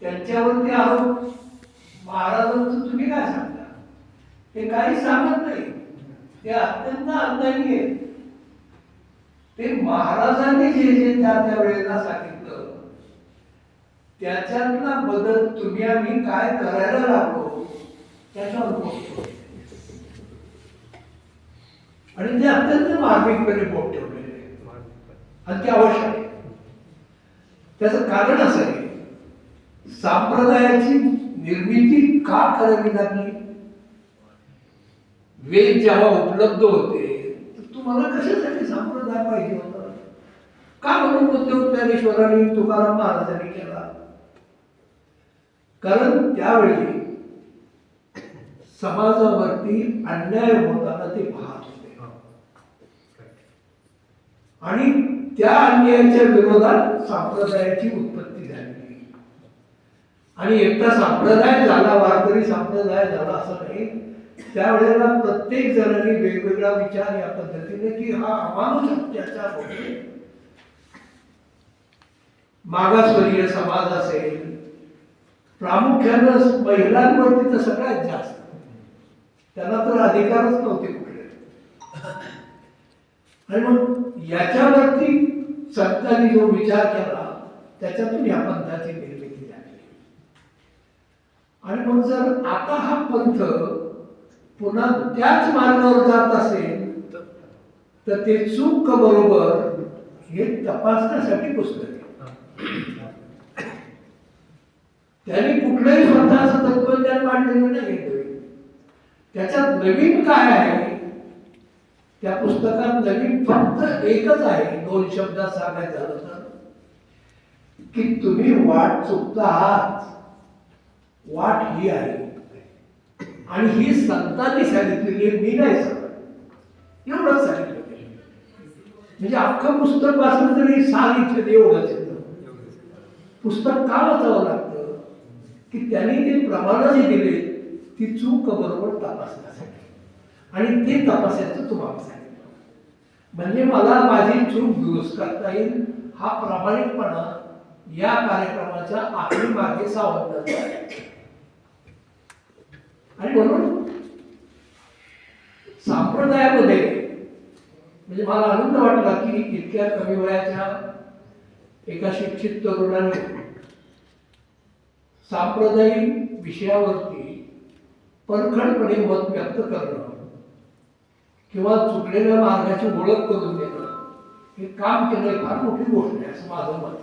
त्यांच्यावरती आरोप महाराजांचं तुम्ही काय सांगता? ते काही सांगत नाही, ते अत्यंत अंदानी आहेत. ते महाराजांनी जे जे त्या वेळेला सांगितलं त्याच्यातला बदल तुम्ही आम्ही काय करायला लागलो त्याच्यावर बोलतो. आणि ते अत्यंत मार्मिकपणे बोट ठेवलेले आणि ते आवश्यक आहे. त्याचं कारण असं आहे, संप्रदायाची निर्मिती का करावी लागली? वेद जेव्हा उपलब्ध होते तर तुम्हाला कशासाठी संप्रदाय पाहिजे होता? का म्हणून उद्योग ज्ञानेश्वरांनी तुकाराम महाराजांनी केला? कारण त्यावेळी समाजावरती अन्याय होताना ते पाहत होते आणि त्या अन्यायाच्या विरोधात संप्रदायाची उत्पत्ती झाली. आणि एकटा संप्रदाय झाला, वारकरी संप्रदाय झाला असं नाही. त्यावेळेला प्रत्येक जणांनी वेगवेगळा विचार या पद्धतीने की हा अमानुष अत्याचार होते. मागासवर्गीय समाज असेल, प्रामुख्यानं महिलांवरती तर सगळ्यात जास्त, त्यांना तर अधिकारच नव्हते कुठले. आणि मग याच्यावरती संतांनी जो विचार केला त्याच्यातून या पंथाची निर्मिती झाली. आणि मग जर आता हा पंथ पुन्हा त्याच मार्गावर जात असेल तर ते चूक का बरोबर हे तपासण्यासाठी पुस्तक आहे. त्यांनी कुठलंही स्वतःचं तत्वज्ञान मांडलेलं नाही. त्याच्यात नवीन काय आहे? त्या पुस्तकात नवीन फक्त एकच आहे. 2 शब्दात सांगायचं झालं तर की तुम्ही वाट चुकता आहात. वाट ही आहे आणि ही संतांनी सांगितलेली, मी नाही सांगत. एवढंच सांगितलं. म्हणजे अख्खं पुस्तक वाचलं तरी सांगितलं एवढंच येतं. पुस्तक का वाचावं लागतं? की त्यांनी ते प्रमाण जे दिले ती चूक बरोबर तपासण्यासाठी, आणि ते तपासायचं तुम्हाला सांगितलं. म्हणजे मला माझी चूक दुरुस्त करता येईल हा प्रामाणिकपणा या कार्यक्रमाच्या आखरी मागे सावधानता आहे. आणि म्हणून संप्रदायामध्ये म्हणजे मला आनंद वाटला की इतक्या कमी वयाच्या एका शिक्षित तरुणाने सांप्रदायिक विषयावरती परखडपणे मत व्यक्त करणं किंवा चुकलेल्या मार्गाची ओळख करून देणं हे काम केलं फार मोठी गोष्ट आहे असं माझं मत.